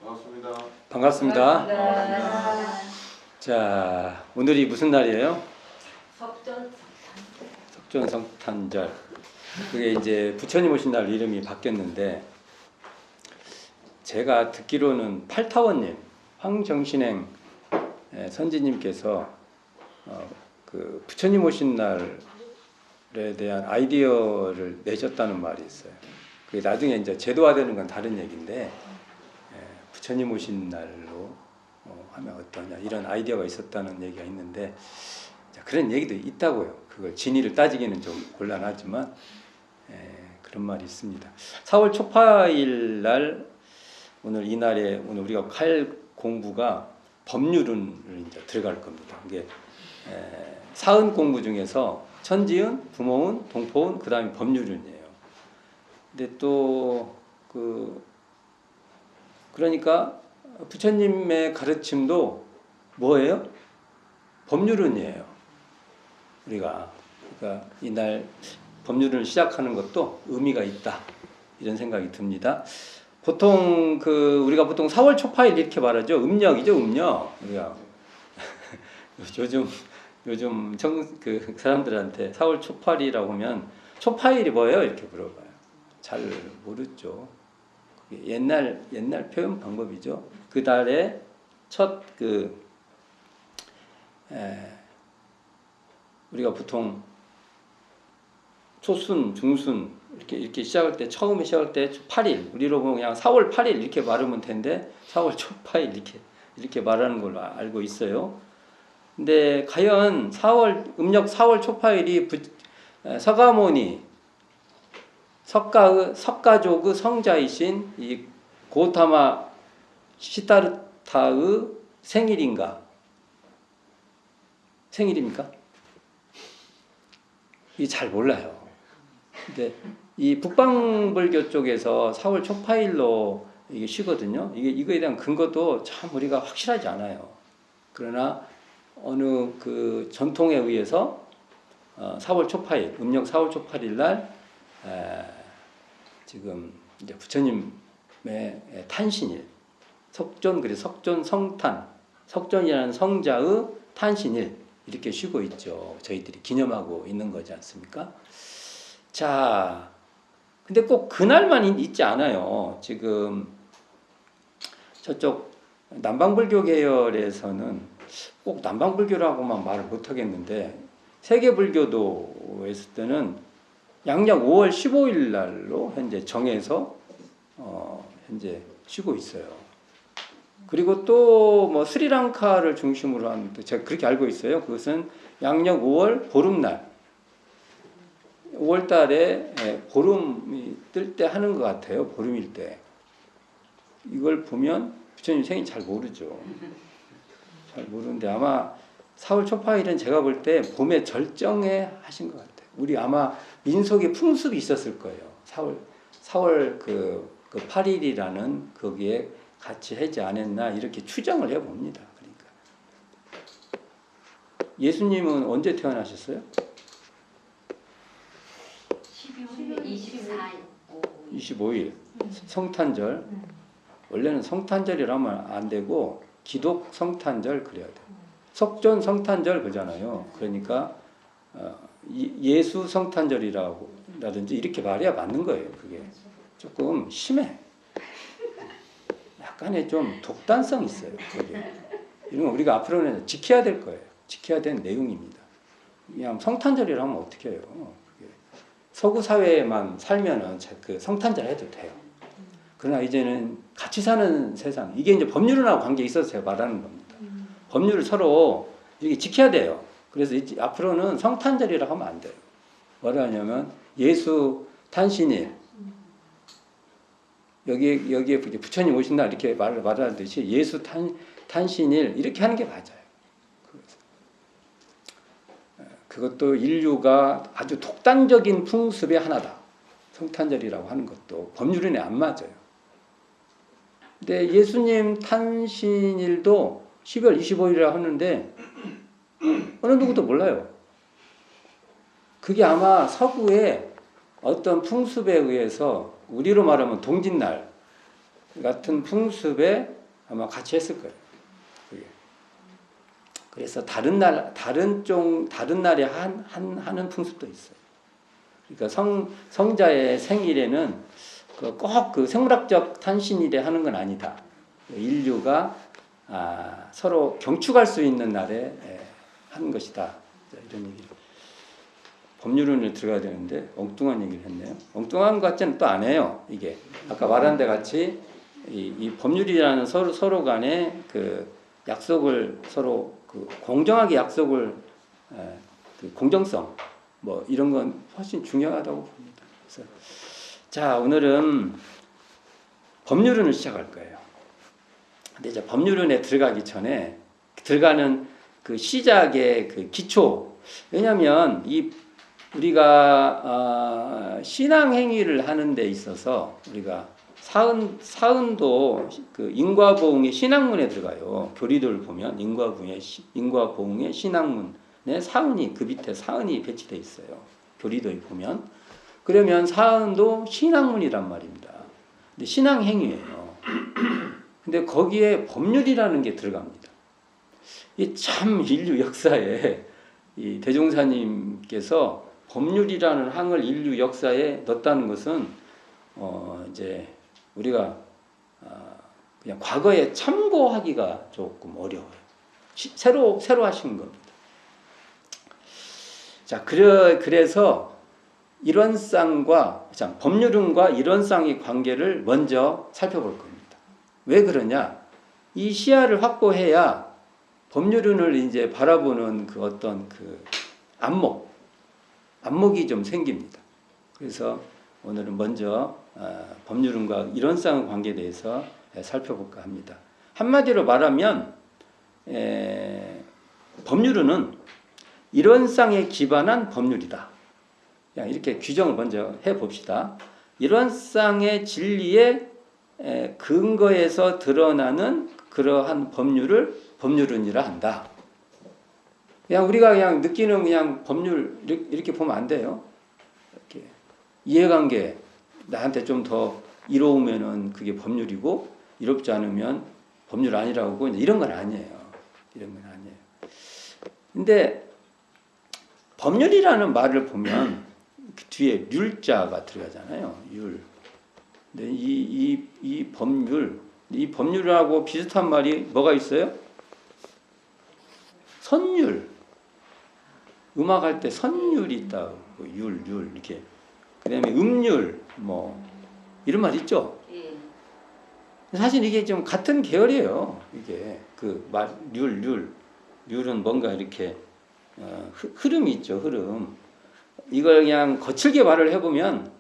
반갑습니다. 반갑습니다. 반갑습니다. 자, 오늘이 무슨 날이에요? 석전 석전성탄절. 그게 이제 부처님 오신 날 이름이 바뀌었는데, 제가 듣기로는 팔타원님, 황정신행 선지님께서 그 부처님 오신 날에 대한 아이디어를 내셨다는 말이 있어요. 그게 나중에 이제 제도화되는 건 다른 얘기인데, 부처님 오신 날로 하면 어떠냐 이런 아이디어가 있었다는 얘기가 있는데, 자, 그런 얘기도 있다고요. 그걸 진위를 따지기는 좀 곤란하지만 그런 말이 있습니다. 4월 초파일 날 오늘 이날에 오늘 우리가 할 공부가 법률운을 이제 들어갈 겁니다. 이게 사은 공부 중에서 천지운, 부모운, 동포운, 그 다음에 법률운이에요. 근데 또 그러니까 부처님의 가르침도 뭐예요? 법률운이에요. 우리가 그러니까 이날 법률을 시작하는 것도 의미가 있다 이런 생각이 듭니다. 보통 우리가 보통 4월 초파일 이렇게 말하죠. 음력이죠, 음력. 우리가 요즘 그 사람들한테 4월 초파일이라고 하면 초파일이 뭐예요? 이렇게 물어봐요. 잘 모르죠. 그게 옛날 표현 방법이죠. 그 달에 첫 우리가 보통 초순, 중순 이렇게 시작할 때 처음에 시작할 때 8일 우리로 보면 그냥 4월 8일 이렇게 말하면 텐데 4월 초파일 이렇게 말하는 걸로 알고 있어요. 근데 과연 음력 4월 초파일이 서가모니 석가족의 성자이신 이 고타마 시타르타의 생일입니까? 이게 잘 몰라요. 근데 이 북방불교 쪽에서 4월 초파일로 이게 쉬거든요. 이거에 대한 근거도 참 우리가 확실하지 않아요. 그러나 어느 그 전통에 의해서 4월 초파일, 음력 4월 초파일 날 지금 이제 부처님의 탄신일, 석전 성탄, 석전이라는 성자의 탄신일 이렇게 쉬고 있죠. 저희들이 기념하고 있는 거지 않습니까? 자, 근데 꼭 그날만 있지 않아요. 지금 저쪽 남방불교 계열에서는 꼭 남방불교라고만 말을 못하겠는데 세계불교도 했을 때는 양력 5월 15일 날로 현재 정해서 현재 쉬고 있어요. 그리고 또 뭐 스리랑카를 중심으로 한 제가 그렇게 알고 있어요. 그것은 양력 5월 보름날 5월 달에 보름이 뜰 때 하는 것 같아요. 보름일 때. 이걸 보면 부처님 생일 잘 모르죠. 잘 모르는데 아마 4월 초파일은 제가 볼 때 봄의 절정에 하신 것 같아요. 우리 아마 민속의 풍습이 있었을 거예요. 4월 그 8일이라는 거기에 같이 하지 않았나 이렇게 추정을 해봅니다. 그러니까 예수님은 언제 태어나셨어요? 12월 24일. 25일 성탄절. 원래는 성탄절이라면 안 되고 기독 성탄절 그래야 돼요. 석전 성탄절 그러잖아요. 그러니까 예수 성탄절이라든지 이렇게 말해야 맞는 거예요. 그게 조금 심해. 약간의 좀 독단성이 있어요. 그게. 이런 거 우리가 앞으로는 지켜야 될 거예요. 지켜야 될 내용입니다. 그냥 성탄절이라 하면 어떻게 해요? 그게 서구 사회에만 살면은 그 성탄절 해도 돼요. 그러나 이제는 같이 사는 세상, 이게 이제 법률하고 관계 있어서 제가 말하는 겁니다. 법률을 서로 이렇게 지켜야 돼요. 그래서 앞으로는 성탄절이라고 하면 안 돼요. 뭐라 하냐면 예수 탄신일, 여기에 부처님 오신 날 이렇게 말하듯이 예수 탄신일 이렇게 하는 게 맞아요. 그것도 인류가 아주 독단적인 풍습의 하나다. 성탄절이라고 하는 것도 법률에 안 맞아요. 근데 예수님 탄신일도 12월 25일이라고 하는데 어느 누구도 몰라요. 그게 아마 서구의 어떤 풍습에 의해서 우리로 말하면 동짓날 같은 풍습에 아마 같이 했을 거예요. 그게. 그래서 다른 날에 하는 풍습도 있어요. 그러니까 성자의 생일에는 꼭 그 생물학적 탄신일에 하는 건 아니다. 인류가 서로 경축할 수 있는 날에 하는 것이다. 이런 얘기를. 법률론에 들어가야 되는데 엉뚱한 얘기를 했네요. 엉뚱한 것 같지는 또 안 해요. 이게 아까 말한 데 같이 이 법률이라는 서로 간에 그 약속을 서로 그 공정하게 약속을 그 공정성 뭐 이런 건 훨씬 중요하다고 봅니다. 그래서 자, 오늘은 법률론을 시작할 거예요. 근데 이제 법률론에 들어가기 전에 들어가는 그 시작의 그 기초. 왜냐하면 우리가 신앙 행위를 하는 데 있어서 우리가 사은도 그 인과보응의 신앙문에 들어가요. 교리들 보면 인과보응의 신앙문에 사은이 그 밑에 사은이 배치되어 있어요. 교리도에 보면 그러면 사은도 신앙문이란 말입니다. 근데 신앙 행위예요. 근데 거기에 법률이라는 게 들어갑니다. 이 참 인류 역사에 이 대종사님께서 법률이라는 항을 인류 역사에 넣었다는 것은 이제 우리가 그냥 과거에 참고하기가 조금 어려워요. 새로 하신 겁니다. 자, 그래서 일원상과 법률론과 일원상의 관계를 먼저 살펴볼 겁니다. 왜 그러냐? 이 시야를 확보해야 법률론을 이제 바라보는 그 어떤 그 안목이 좀 생깁니다. 그래서 오늘은 먼저 법률론과 일원상의 관계에 대해서 살펴볼까 합니다. 한마디로 말하면 법률론은 일원상에 기반한 법률이다. 그냥 이렇게 규정을 먼저 해봅시다. 일원상의 진리에 근거에서 드러나는 그러한 법률을 법률론이라 한다. 그냥 우리가 그냥 느끼는 그냥 법률 이렇게 보면 안 돼요. 이렇게 이해관계 나한테 좀 더 이로우면은 그게 법률이고 이롭지 않으면 법률 아니라고 이런 건 아니에요. 이런 건 아니에요. 근데 법률이라는 말을 보면 그 뒤에 률자가 들어가잖아요. 율. 근데 이 법률하고 비슷한 말이 뭐가 있어요? 선율. 음악할 때 선율이 있다고 율 이렇게. 그다음에 음률 뭐 이런 말 있죠. 사실 이게 좀 같은 계열이에요. 이게 그 말 률은 뭔가 이렇게 흐름이 있죠. 흐름. 이걸 그냥 거칠게 말을 해보면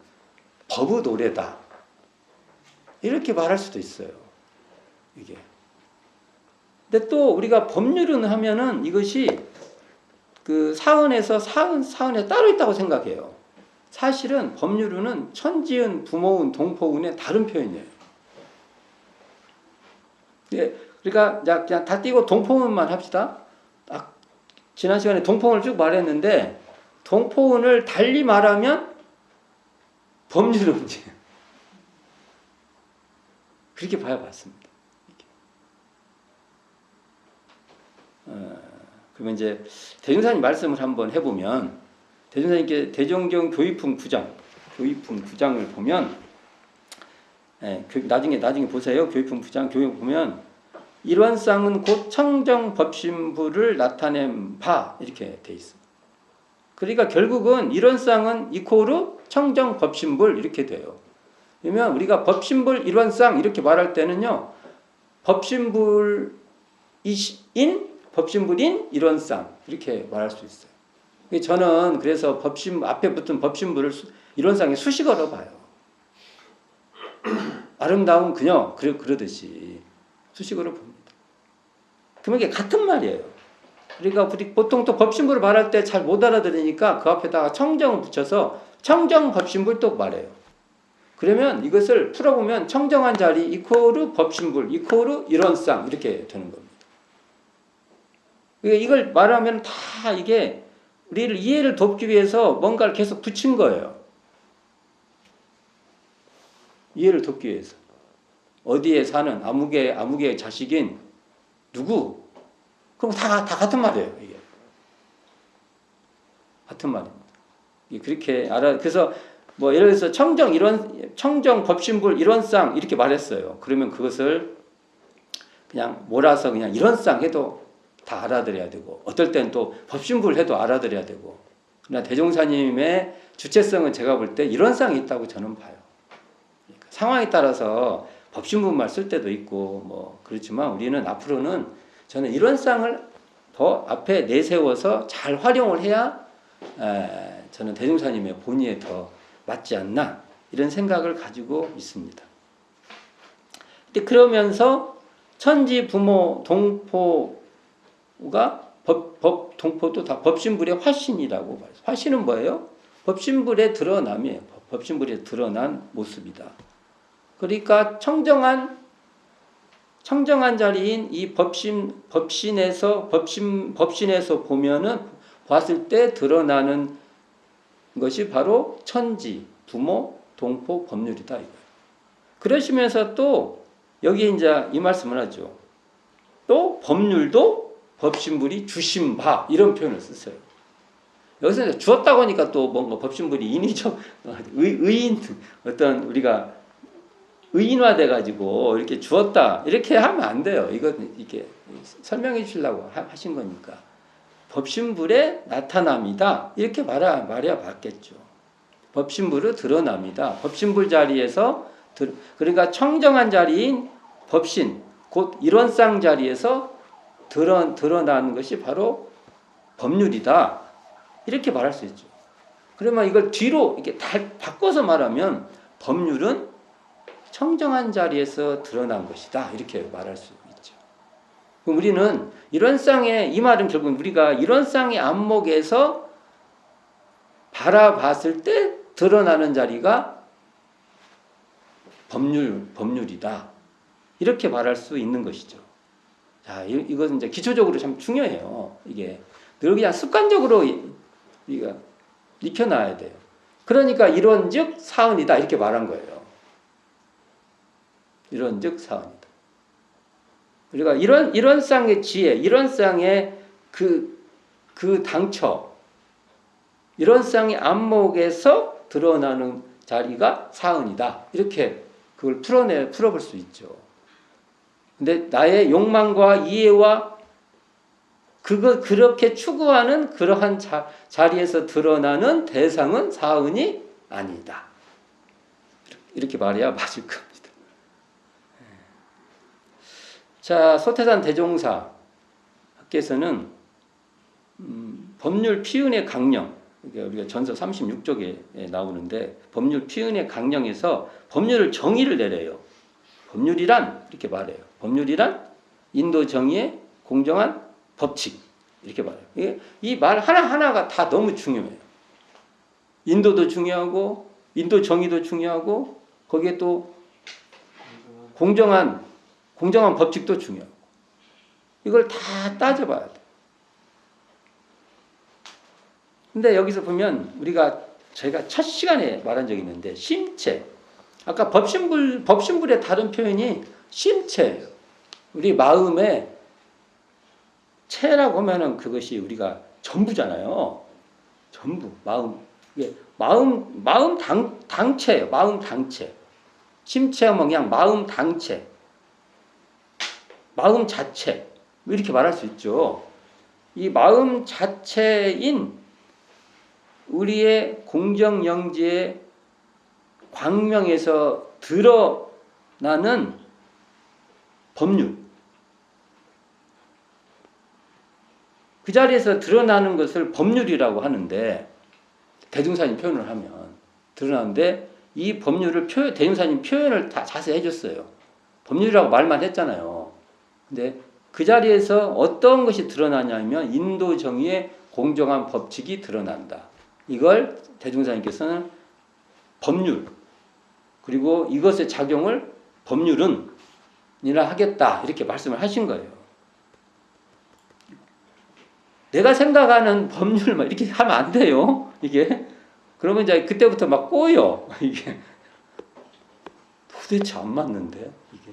법의 노래다. 이렇게 말할 수도 있어요. 이게. 근데 또 우리가 법률은 하면은 이것이 그 사은에서 따로 있다고 생각해요. 사실은 법률은 천지은, 부모은, 동포은의 다른 표현이에요. 예, 그러니까 그냥 다 띄고 동포은만 합시다. 지난 시간에 동포은을 쭉 말했는데 동포은을 달리 말하면 법률은지 그렇게 봐야 맞습니다. 그러면 이제 대종사님 말씀을 한번 해보면 대종사님께 대종경 교의품 9장을 보면 나중에 보세요. 교의품 9장 교육 보면 일원상은 곧 청정법신부를 나타낸 바 이렇게 돼 있습니다. 그러니까 결국은 일원상은 이코르 청정법신불 이렇게 돼요. 그러면 우리가 법신불 일원상 이렇게 말할 때는요. 법신불인 법신불인 일원상 이렇게 말할 수 있어요. 저는 그래서 앞에 붙은 법신불을 일원상의 수식어로 봐요. 아름다운 그녀 그러듯이 수식어로 봅니다. 그러면 이게 같은 말이에요. 그러니까 우리 보통 또 법신불을 말할 때 잘 못 알아들으니까 그 앞에다가 청정을 붙여서 청정법신불 또 말해요. 그러면 이것을 풀어보면 청정한 자리 이코르 법신불 이코르 일원상 이렇게 되는 겁니다. 그러니까 이걸 말하면 다 이게 우리를 이해를 돕기 위해서 뭔가를 계속 붙인 거예요. 이해를 돕기 위해서. 어디에 사는 아무개 자식인 누구? 그럼 다 같은 말이에요. 이게 같은 말입니다. 그렇게 그래서 뭐 예를 들어서 청정 법신불 일원상 이렇게 말했어요. 그러면 그것을 그냥 몰아서 그냥 일원상 해도 다 알아들어야 되고, 어떨 때는 또 법신불 해도 알아들어야 되고. 그러나 대종사님의 주체성은 제가 볼 때 일원상이 있다고 저는 봐요. 그러니까 상황에 따라서 법신불만 쓸 때도 있고 뭐 그렇지만, 우리는 앞으로는 저는 일원상을 더 앞에 내세워서 잘 활용을 해야 저는 대종사님의 본의에 더 맞지 않나, 이런 생각을 가지고 있습니다. 근데 그러면서 천지, 부모, 동포가 동포도 다 법신불의 화신이라고 말해요. 화신은 뭐예요? 법신불의 드러남이에요. 법신불의 드러난 모습이다. 그러니까 청정한 자리인 이 법신에서 보면은 봤을 때 드러나는 것이 바로 천지, 부모, 동포, 법률이다 이거예요. 그러시면서 또 여기 이제 이 말씀을 하죠. 또 법률도 법신불이 주신 바, 이런 표현을 쓰세요. 여기서 이제 주었다고 하니까 또 뭔가 법신불이 인위적 의인, 어떤 우리가 의인화돼 가지고 이렇게 주었다 이렇게 하면 안 돼요. 이게 설명해 주려고 하신 거니까. 법신불의 나타남이다 이렇게 말해야 맞겠죠. 법신불의 드러남이다. 법신불 자리에서 그러니까 청정한 자리인 법신, 곧 일원상 자리에서 드러나는 것이 바로 법률이다. 이렇게 말할 수 있죠. 그러면 이걸 뒤로 이렇게 바꿔서 말하면 법률은 청정한 자리에서 드러난 것이다. 이렇게 말할 수 있죠. 그럼 우리는 일원상의, 이 말은 결국 우리가 일원상의 안목에서 바라봤을 때 드러나는 자리가 법률이다. 이렇게 말할 수 있는 것이죠. 자, 이것은 이제 기초적으로 참 중요해요. 이게 늘 그냥 습관적으로 우리가 익혀놔야 돼요. 그러니까 이런즉 사언이다 이렇게 말한 거예요. 이런즉 사언이다. 우리가 이런상의 지혜, 이런상의 그 당처, 이런상의 안목에서 드러나는 자리가 사언이다. 이렇게 그걸 풀어볼 수 있죠. 근데 나의 욕망과 이해와 그렇게 추구하는 그러한 자리에서 드러나는 대상은 사언이 아니다. 이렇게 말해야 맞을 겁니다. 자, 소태산 대종사께서는 법률 피은의 강령, 우리가 전서 36쪽에 나오는데 법률 피은의 강령에서 법률을 정의를 내려요. 법률이란 이렇게 말해요. 법률이란 인도 정의의 공정한 법칙 이렇게 말해요. 이 말 하나하나가 다 너무 중요해요. 인도도 중요하고 인도 정의도 중요하고 거기에 또 공정한 법칙도 중요하고 이걸 다 따져봐야 돼. 근데 여기서 보면 저희가 첫 시간에 말한 적이 있는데 심체, 아까 법신불의 다른 표현이 심체예요. 우리 마음의 체라고 하면은 그것이 우리가 전부잖아요. 전부 이게 마음 당체예요. 마음 당체. 심체하면 그냥 마음 당체. 마음 자체 이렇게 말할 수 있죠. 이 마음 자체인 우리의 공정영지의 광명에서 드러나는 법률, 그 자리에서 드러나는 것을 법률이라고 하는데, 대종사님 표현을 하면 드러나는데 이 법률을 대종사님 표현을 다 자세히 해줬어요. 법률이라고 말만 했잖아요. 근데 그 자리에서 어떤 것이 드러나냐면 인도 정의의 공정한 법칙이 드러난다. 이걸 대종사님께서는 법률, 그리고 이것의 작용을 법률은 이라 하겠다 이렇게 말씀을 하신 거예요. 내가 생각하는 법률 막 이렇게 하면 안 돼요. 이게 그러면 이제 그때부터 막 꼬여. 이게 도대체 안 맞는데 이게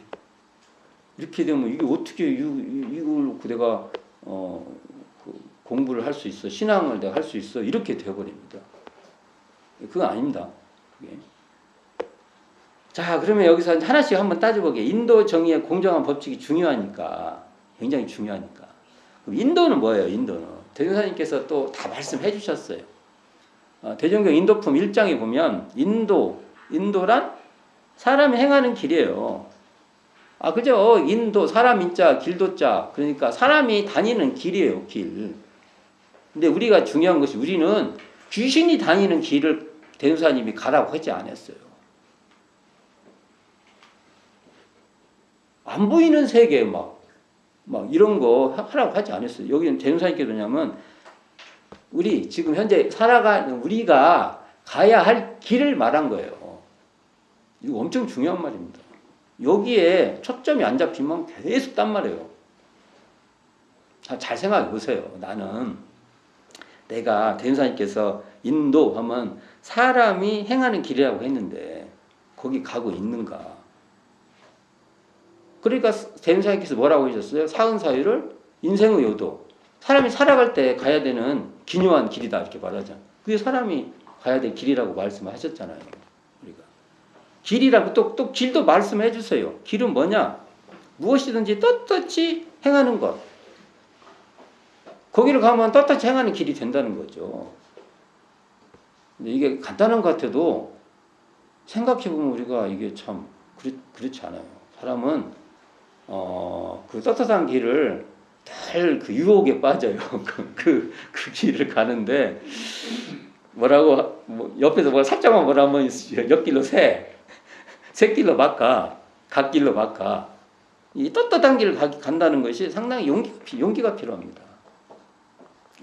이렇게 되면 이게 어떻게 이걸 놓고 내가 공부를 할 수 있어, 신앙을 내가 할 수 있어, 이렇게 되어버립니다. 그건 아닙니다. 그게. 자, 그러면 여기서 하나씩 한번 따져보게. 인도 정의의 공정한 법칙이 중요하니까, 굉장히 중요하니까. 그럼 인도는 뭐예요? 인도는 대종사님께서 또 다 말씀해 주셨어요. 대종경 인도품 1장에 보면 인도란 사람이 행하는 길이에요. 그죠? 인도, 사람 인자, 길도자. 그러니까 사람이 다니는 길이에요, 길. 근데 우리가 중요한 것이 우리는 귀신이 다니는 길을 대종사님이 가라고 하지 않았어요. 안 보이는 세계 막 이런 거 하라고 하지 않았어요. 여기는 대종사님께서 뭐냐면 우리 지금 현재 살아가는 우리가 가야 할 길을 말한 거예요. 이거 엄청 중요한 말입니다. 여기에 초점이 안 잡히면 계속 딴 말이에요. 잘 생각해 보세요. 나는 내가 대종사님께서 인도 하면 사람이 행하는 길이라고 했는데 거기 가고 있는가? 그러니까 대종사님께서 뭐라고 하셨어요? 사은사유를 인생의 요도. 사람이 살아갈 때 가야 되는 기묘한 길이다 이렇게 말하잖아요. 그게 사람이 가야 될 길이라고 말씀하셨잖아요. 우리가 길이라고 또 길도 말씀해 주세요. 길은 뭐냐? 무엇이든지 떳떳이 행하는 것. 거기를 가면 떳떳이 행하는 길이 된다는 거죠. 근데 이게 간단한 것 같아도 생각해보면 우리가 이게 참 그렇지 않아요. 사람은 그 떳떳한 길을 늘 그 유혹에 빠져요. 그 길을 가는데 뭐라고 옆에서 살짝만 뭐라면 옆길로 새길로 막 가, 갓길로 막 가. 이 떳떳한 길을 간다는 것이 상당히 용기가 필요합니다.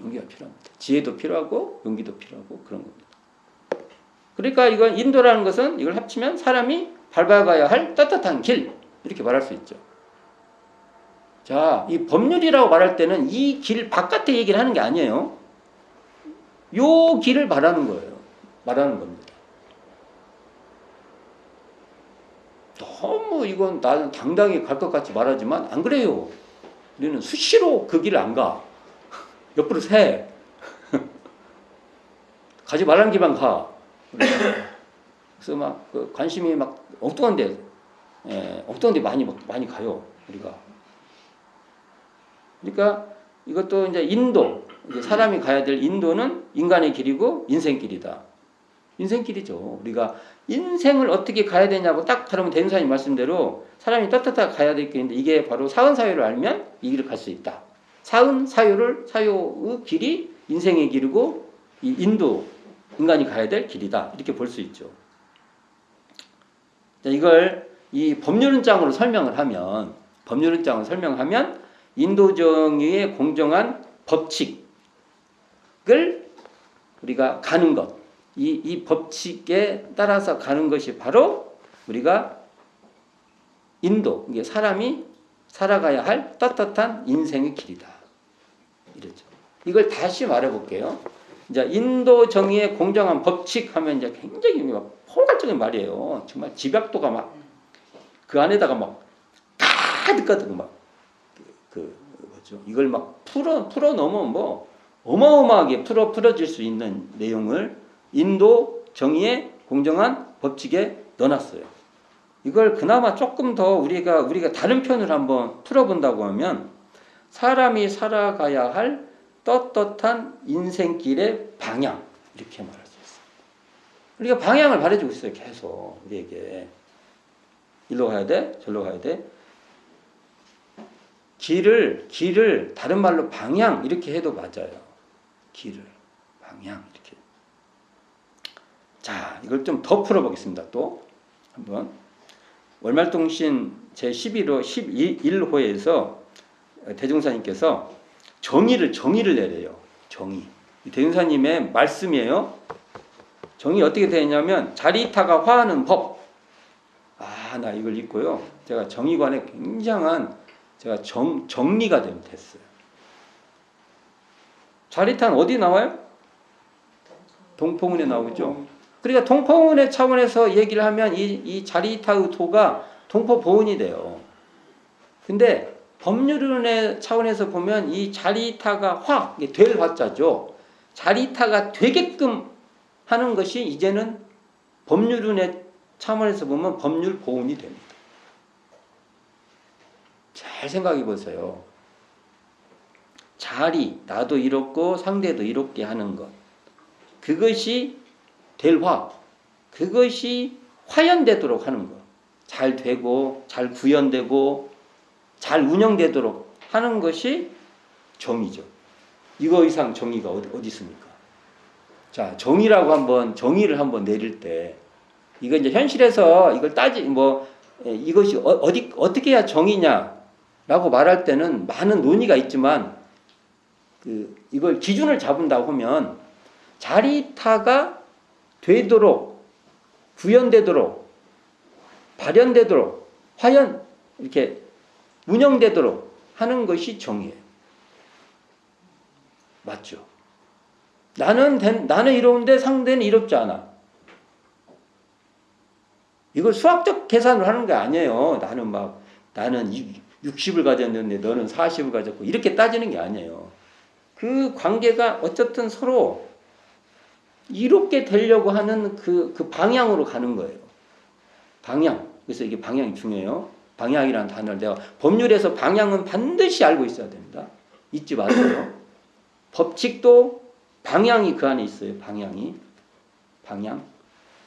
용기가 필요합니다. 지혜도 필요하고 용기도 필요하고 그런 겁니다. 그러니까 이건 인도라는 것은 이걸 합치면 사람이 밟아가야 할 떳떳한 길 이렇게 말할 수 있죠. 자, 이 법률이라고 말할 때는 이 길 바깥에 얘기를 하는 게 아니에요. 요 길을 말하는 거예요. 말하는 겁니다. 너무 이건 나는 당당히 갈 것 같이 말하지만 안 그래요. 우리는 수시로 그 길을 안 가. 옆으로 새. 가지 말라는 길만 가. 그래서 막 그 관심이 막 엉뚱한데 많이 가요. 우리가. 그러니까 이것도 이제 인도, 사람이 가야 될 인도는 인간의 길이고 인생길이다. 인생길이죠. 우리가 인생을 어떻게 가야 되냐고 딱 바르면 대종사님 말씀대로 사람이 떳떳하게 가야 될 길인데 이게 바로 사은사유를 알면 이 길을 갈 수 있다. 사유의 길이 인생의 길이고 이 인도, 인간이 가야 될 길이다. 이렇게 볼 수 있죠. 이걸 이 법률문장으로 설명을 하면 인도정의의 공정한 법칙을 우리가 가는 것, 이 법칙에 따라서 가는 것이 바로 우리가 인도, 이게 사람이 살아가야 할 떳떳한 인생의 길이다. 이러죠. 이걸 다시 말해볼게요. 이제 인도 정의의 공정한 법칙 하면 이제 굉장히 포괄적인 말이에요. 정말 집약도가 막 그 안에다가 막 가득가득 막 뭐죠? 이걸 막 풀어 넣으면 뭐 어마어마하게 풀어질 수 있는 내용을 인도 정의의 공정한 법칙에 넣어놨어요. 이걸 그나마 조금 더 우리가 다른 편을 한번 풀어본다고 하면 사람이 살아가야 할 떳떳한 인생길의 방향 이렇게 말할 수 있어요. 우리가 방향을 말해주고 있어요. 계속 우리에게 일로 가야 돼, 절로 가야 돼. 길을 다른 말로 방향 이렇게 해도 맞아요. 길을 방향 이렇게. 자, 이걸 좀 더 풀어보겠습니다. 또 한번 월말통신 제11호 11호에서 대종사님께서 정의를 내려요. 정의. 대종사님의 말씀이에요. 정의 어떻게 되냐면 자리타가 화하는 법. 나 이걸 읽고요. 제가 정의관에 굉장한 정리가 됐어요. 자리타는 어디 나와요? 동포문에 나오죠. 그러니까 동포원의 차원에서 얘기를 하면 이 자리타의 도가 동포 보훈이 돼요. 근데 법률론의 차원에서 보면 이 자리타가 될 화자죠. 자리타가 되게끔 하는 것이 이제는 법률론의 차원에서 보면 법률 보훈이 됩니다. 잘 생각해 보세요. 나도 이롭고 상대도 이롭게 하는 것. 그것이 될 그것이 화연되도록 하는 것. 잘 되고, 잘 구현되고, 잘 운영되도록 하는 것이 정의죠. 이거 이상 정의가 어디 있습니까? 자, 정의를 한번 내릴 때, 이거 이제 현실에서 이걸 이것이 어떻게 해야 정의냐라고 말할 때는 많은 논의가 있지만, 이걸 기준을 잡은다고 하면, 자리타가 되도록, 구현되도록, 발현되도록, 이렇게 운영되도록 하는 것이 정의예요. 맞죠? 나는 이로운데 상대는 이롭지 않아. 이걸 수학적 계산을 하는 게 아니에요. 나는 60을 가졌는데 너는 40을 가졌고 이렇게 따지는 게 아니에요. 그 관계가 어쨌든 서로 이롭게 되려고 하는 그 방향으로 가는 거예요. 방향. 그래서 이게 방향이 중요해요. 방향이라는 단어를 내가 법률에서 방향은 반드시 알고 있어야 됩니다. 잊지 마세요. 법칙도 방향이 그 안에 있어요. 방향.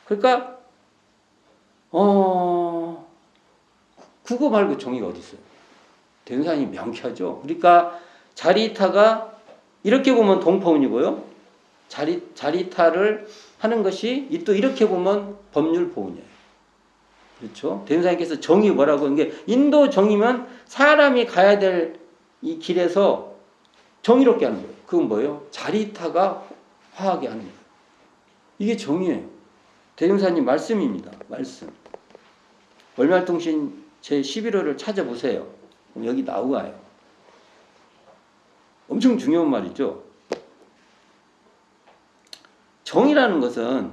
그러니까 그거 말고 정의가 어디 있어요? 대명사님이 명쾌하죠. 그러니까 자리타가 이렇게 보면 동포운이고요. 자리타를 하는 것이 또 이렇게 보면 법률 보훈이에요. 그렇죠? 대명사님께서 정의 뭐라고 하는 게 인도 정의면 사람이 가야 될 이 길에서 정의롭게 하는 거예요. 그건 뭐예요? 자리타가 화하게 하는 거예요. 이게 정의예요. 대명사님 말씀입니다. 말씀. 월말통신 제11호를 찾아보세요. 그럼 여기 나와요. 엄청 중요한 말이죠. 정의라는 것은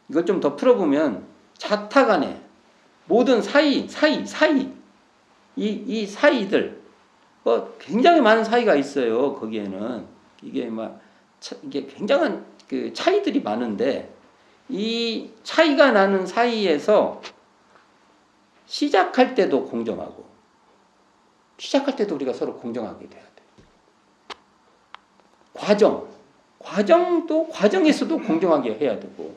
이걸 좀 더 풀어보면 자타 간에 모든 사이 이 사이들 굉장히 많은 사이가 있어요. 거기에는 이게 굉장한 그 차이들이 많은데 이 차이가 나는 사이에서 시작할 때도 공정하고 시작할 때도 우리가 서로 공정하게 돼야 돼. 과정도 과정에서도 공정하게 해야 되고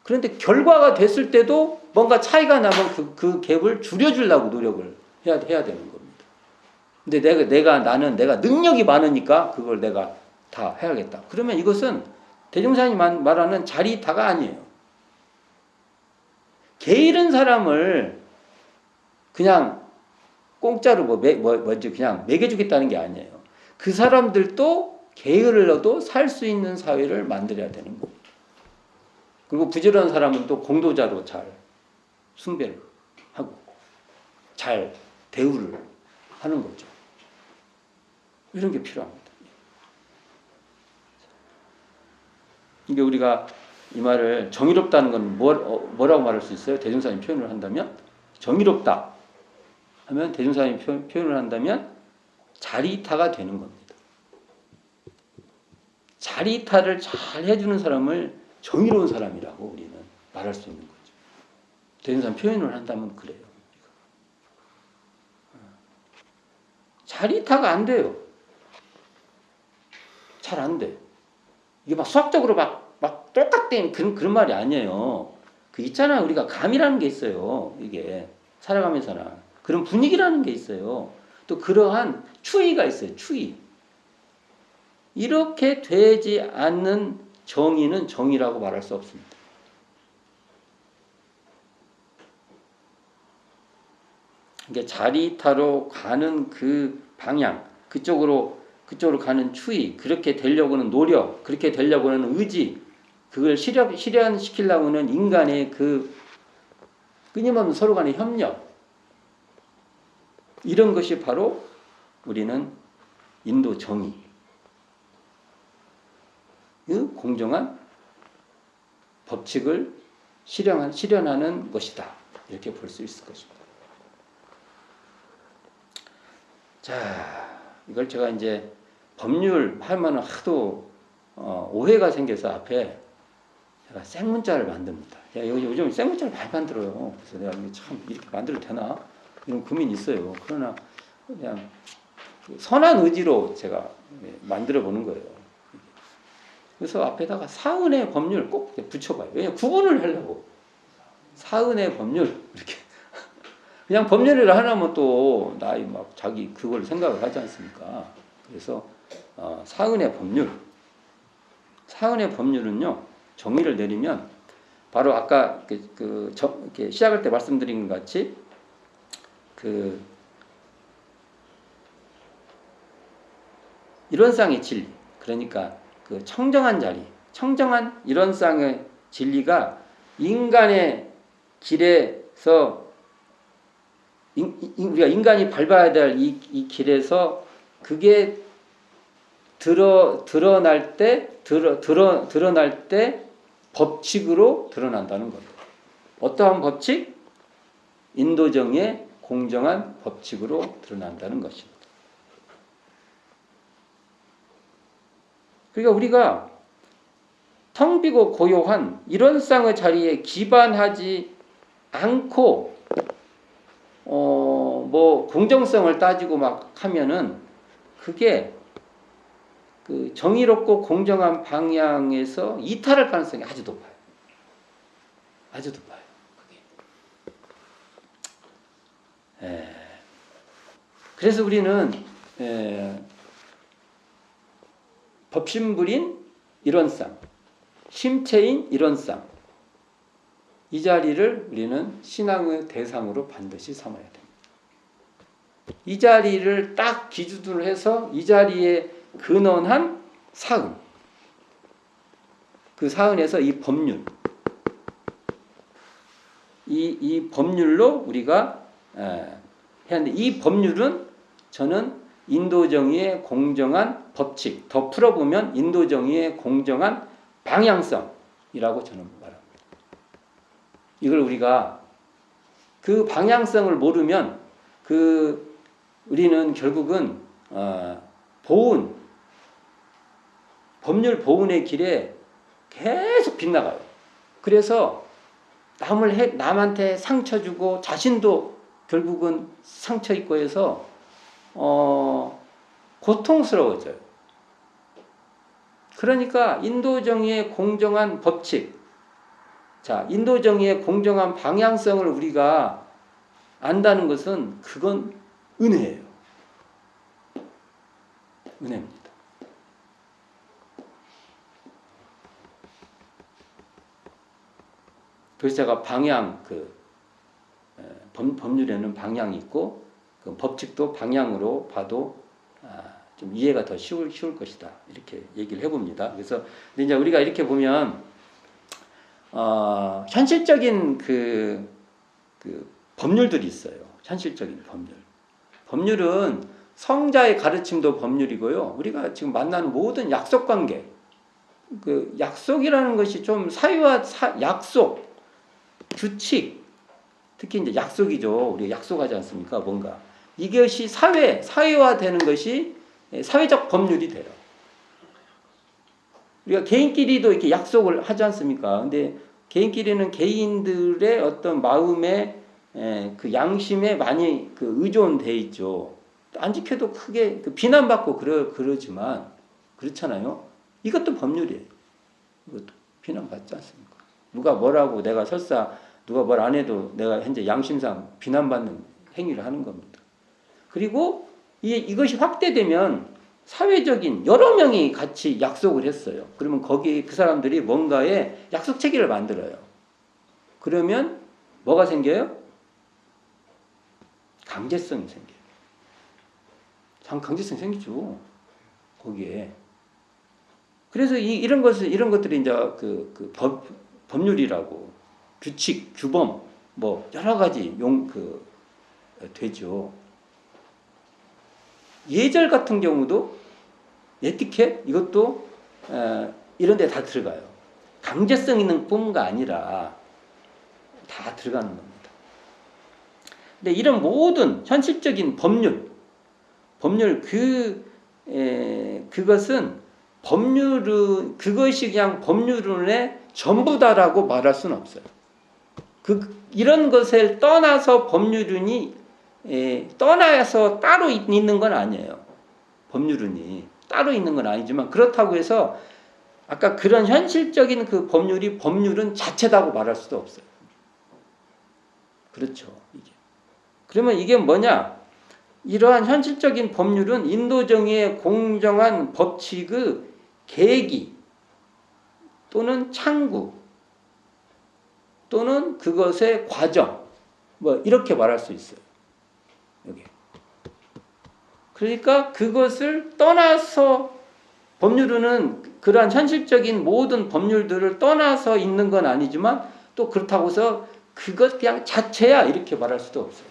그런데 결과가 됐을 때도 뭔가 차이가 나면 그 갭을 줄여주려고 노력을 해야 되는 겁니다. 근데 내가 능력이 많으니까 그걸 내가 다 해야겠다. 그러면 이것은 대종사님이 말하는 자리타가 아니에요. 게으른 사람을 그냥 공짜로 그냥 먹여주겠다는 게 아니에요. 그 사람들도 게을러도 살 수 있는 사회를 만들어야 되는 겁니다. 그리고 부지런한 사람은 또 공도자로 잘 숭배를 하고 잘 대우를 하는 거죠. 이런 게 필요합니다. 이게 우리가 이 말을 정의롭다는 건 뭐라고 말할 수 있어요? 대종사님 표현을 한다면 정의롭다 하면 대종사님 표현을 한다면 자리타가 되는 겁니다. 자리타를 잘 해주는 사람을 정의로운 사람이라고 우리는 말할 수 있는 거죠. 대종사님 표현을 한다면 그래요. 자리타가 안 돼요. 잘 안 돼. 이게 막 수학적으로 막 똑같대 그런 말이 아니에요. 있잖아요. 우리가 감이라는 게 있어요. 이게 살아가면서나 그런 분위기라는 게 있어요. 또 그러한 추이가 있어요. 추이. 이렇게 되지 않는 정의는 정의라고 말할 수 없습니다. 그러니까 자리타로 가는 그 방향, 그쪽으로 가는 추이, 그렇게 되려고는 노력, 그렇게 되려고 하는 의지, 그걸 실현시키려고 하는 인간의 그 끊임없는 서로 간의 협력, 이런 것이 바로 우리는 인도 정의, 공정한 법칙을 실현하는 것이다. 이렇게 볼 수 있을 것입니다. 자, 이걸 제가 이제 법률 하면은 하도 오해가 생겨서 앞에 제가 생문자를 만듭니다. 요즘 생문자를 많이 만들어요. 그래서 내가 참 이렇게 만들어도 되나? 이런 고민이 있어요. 그러나 그냥 선한 의지로 제가 만들어 보는 거예요. 그래서 앞에다가 사은의 법률 꼭 붙여봐요. 왜냐면 구분을 하려고. 사은의 법률 이렇게 그냥 법률이라 하나면 또 나이 막 자기 그걸 생각을 하지 않습니까? 그래서 사은의 법률. 사은의 법률은요 정의를 내리면 바로 아까 이렇게 시작할 때 말씀드린 것 같이 이론상의 진리, 그러니까 그 청정한 자리, 청정한 이론상의 진리가 인간의 길에서 우리가 인간이 밟아야 될 이 길에서 그게 드러날 때 법칙으로 드러난다는 겁니다. 어떠한 법칙? 인도정의 공정한 법칙으로 드러난다는 것입니다. 그러니까 우리가 텅 비고 고요한 이론상의 자리에 기반하지 않고 뭐 공정성을 따지고 막 하면은 그게 그 정의롭고 공정한 방향에서 이탈할 가능성이 아주 높아요. 아주 높아요. 그게. 그래서 우리는 법신불인 이론상, 심체인 이론상, 이 자리를 우리는 신앙의 대상으로 반드시 삼아야 됩니다. 이 자리를 딱 기준으로 해서 이 자리에 근원한 사은, 그 사은에서 이 법률, 이 법률로 우리가 해야 하는데, 이 법률은 저는 인도정의의 공정한 법칙, 더 풀어보면 인도정의의 공정한 방향성이라고 저는 말합니다. 이걸 우리가 그 방향성을 모르면 우리는 결국은 법률 보훈의 길에 계속 빗나가요. 그래서 남한테 상처 주고 자신도 결국은 상처 입고 해서 고통스러워져요. 그러니까 인도정의의 공정한 법칙, 자, 인도정의의 공정한 방향성을 우리가 안다는 것은 그건 은혜예요. 은혜입니다. 그래서 제가 법률에는 방향이 있고 그 법칙도 방향으로 봐도 좀 이해가 더 쉬울 것이다. 이렇게 얘기를 해봅니다. 그래서 근데 이제 우리가 이렇게 보면 현실적인 그 법률들이 있어요. 현실적인 법률. 법률은 성자의 가르침도 법률이고요. 우리가 지금 만나는 모든 약속 관계, 그 약속이라는 것이 좀 약속, 규칙, 특히 이제 약속이죠. 우리가 약속하지 않습니까? 뭔가 이것이 사회화되는 것이 사회적 법률이 돼요. 우리가 개인끼리도 이렇게 약속을 하지 않습니까? 근데 개인끼리는 개인들의 어떤 마음에 그 양심에 많이 의존돼 있죠. 안 지켜도 크게 비난받고 그러지만 그렇잖아요. 이것도 법률이에요. 이것도 비난받지 않습니까? 누가 뭐라고 내가 설사 누가 뭘 안 해도 내가 현재 양심상 비난받는 행위를 하는 겁니다. 그리고 이것이 확대되면 사회적인 여러 명이 같이 약속을 했어요. 그러면 거기 그 사람들이 뭔가의 약속 체계를 만들어요. 그러면 뭐가 생겨요? 강제성이 생겨요. 강제성이 생기죠. 거기에. 그래서 이런 것들이 이제 법률이라고 규칙, 규범, 뭐 여러 가지 되죠. 예절 같은 경우도 에티켓 이것도 이런 데 다 들어가요. 강제성 있는 뿐가 아니라 다 들어가는 겁니다. 근데 이런 모든 현실적인 법률 그것은 그것이 그냥 법률론의 전부다라고 말할 수는 없어요. 이런 것을 떠나서 법률론이 떠나서 따로 있는 건 아니에요. 법률론이 따로 있는 건 아니지만 그렇다고 해서 아까 그런 현실적인 그 법률은 자체다고 말할 수도 없어요. 그렇죠. 그러면 이게 뭐냐? 이러한 현실적인 법률은 인도정의의 공정한 법칙의 계기 또는 창구 또는 그것의 과정 뭐 이렇게 말할 수 있어요. 여기. 그러니까 그것을 떠나서 법률은 그러한 현실적인 모든 법률들을 떠나서 있는 건 아니지만 또 그렇다고 해서 그것 그냥 자체야 이렇게 말할 수도 없어요.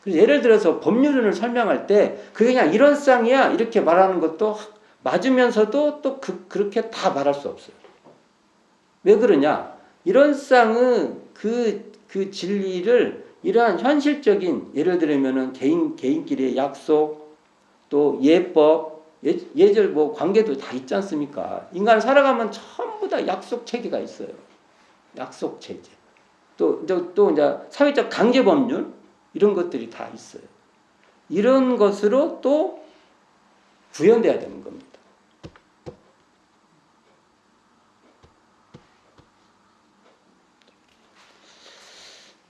그래서 예를 들어서 법률론을 설명할 때 그게 그냥 이런 쌍이야 이렇게 말하는 것도 맞으면서도 또 그렇게 다 말할 수 없어요. 왜 그러냐? 이런 쌍의 그 진리를 이러한 현실적인 예를 들면은 개인끼리의 약속 또 예법 예절 뭐 관계도 다 있지 않습니까? 인간 살아가면 전부 다 약속 체계가 있어요. 약속 체제. 또 이제 사회적 강제 법률 이런 것들이 다 있어요. 이런 것으로 또 구현돼야 되는 겁니다.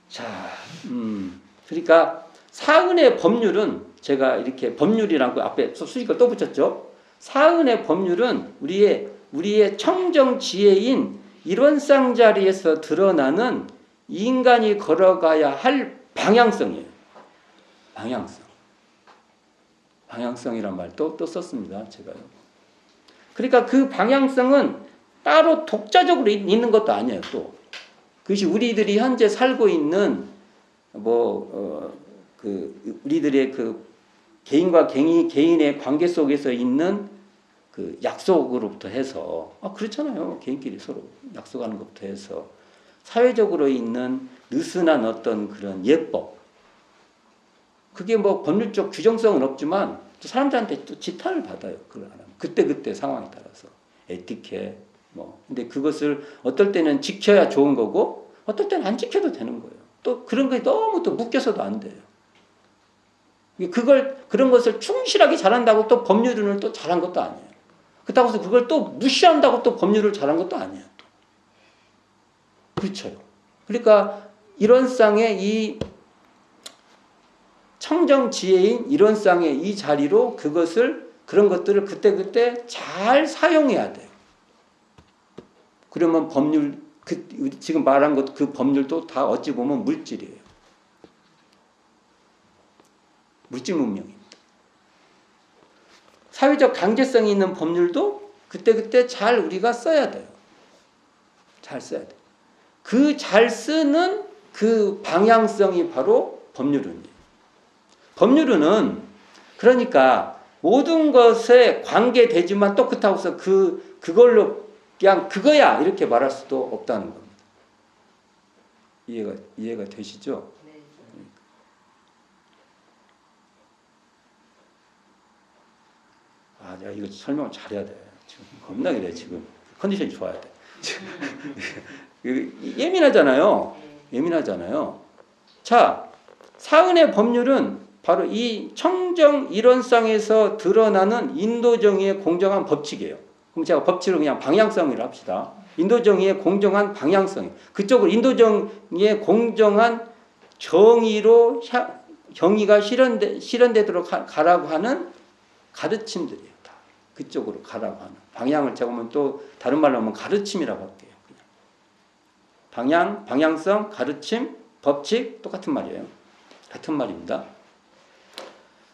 자, 그러니까 사은의 법률은 제가 이렇게 법률이라고 앞에 수식을 또 붙였죠. 사은의 법률은 우리의 청정 지혜인 이론상 자리에서 드러나는 인간이 걸어가야 할 방향성이에요. 방향성이란 말도 또 썼습니다. 제가요. 그러니까 그 방향성은 따로 독자적으로 있는 것도 아니에요. 또 그것이 우리들이 현재 살고 있는 우리들의 그 개인과 개인의 관계 속에서 있는 그 약속으로부터 해서 그렇잖아요. 개인끼리 서로 약속하는 것부터 해서 사회적으로 있는 느슨한 어떤 그런 예법 그게 뭐 법률적 규정성은 없지만 또 사람들한테 또 지탄을 받아요. 그걸 안 하면 그때 상황에 따라서 에티켓 근데 그것을 어떨 때는 지켜야 좋은 거고 어떨 때는 안 지켜도 되는 거예요. 또 그런 게 너무 또 묶여서도 안 돼요. 그런 것을 충실하게 잘한다고 또 법률을 또 잘한 것도 아니에요. 그렇다고 해서 그걸 또 무시한다고 또 법률을 잘한 것도 아니에요. 그렇죠. 그러니까 이론상의 이 청정지혜인 이론상의 이 자리로 그런 것들을 그때 잘 사용해야 돼요. 그러면 지금 말한 것 그 법률도 다 어찌 보면 물질이에요. 물질 문명입니다. 사회적 강제성이 있는 법률도 그때 잘 우리가 써야 돼요. 잘 써야 돼요. 그 잘 쓰는 그 방향성이 바로 법률론이에요. 법률론은 그러니까 모든 것에 관계되지만 또 그렇다고 해서 그걸로 그냥 그거야 이렇게 말할 수도 없다는 겁니다. 이해가 되시죠? 네. 야, 이거 설명을 잘해야 돼. 지금 겁나게 돼. 지금 컨디션이 좋아야 돼. 예민하잖아요. 자, 사은의 법률은 바로 이 청정 이론상에서 드러나는 인도정의의 공정한 법칙이에요. 그럼 제가 법칙을 그냥 방향성이라고 합시다. 인도정의의 공정한 방향성. 그쪽으로 인도정의의 공정한 정의로 정의가 실현되도록 가라고 하는 가르침들이에요. 다 그쪽으로 가라고 하는 방향을 제가 보면 또 다른 말로 하면 가르침이라고 할게요. 그냥 방향성, 가르침, 법칙 똑같은 말이에요. 같은 말입니다.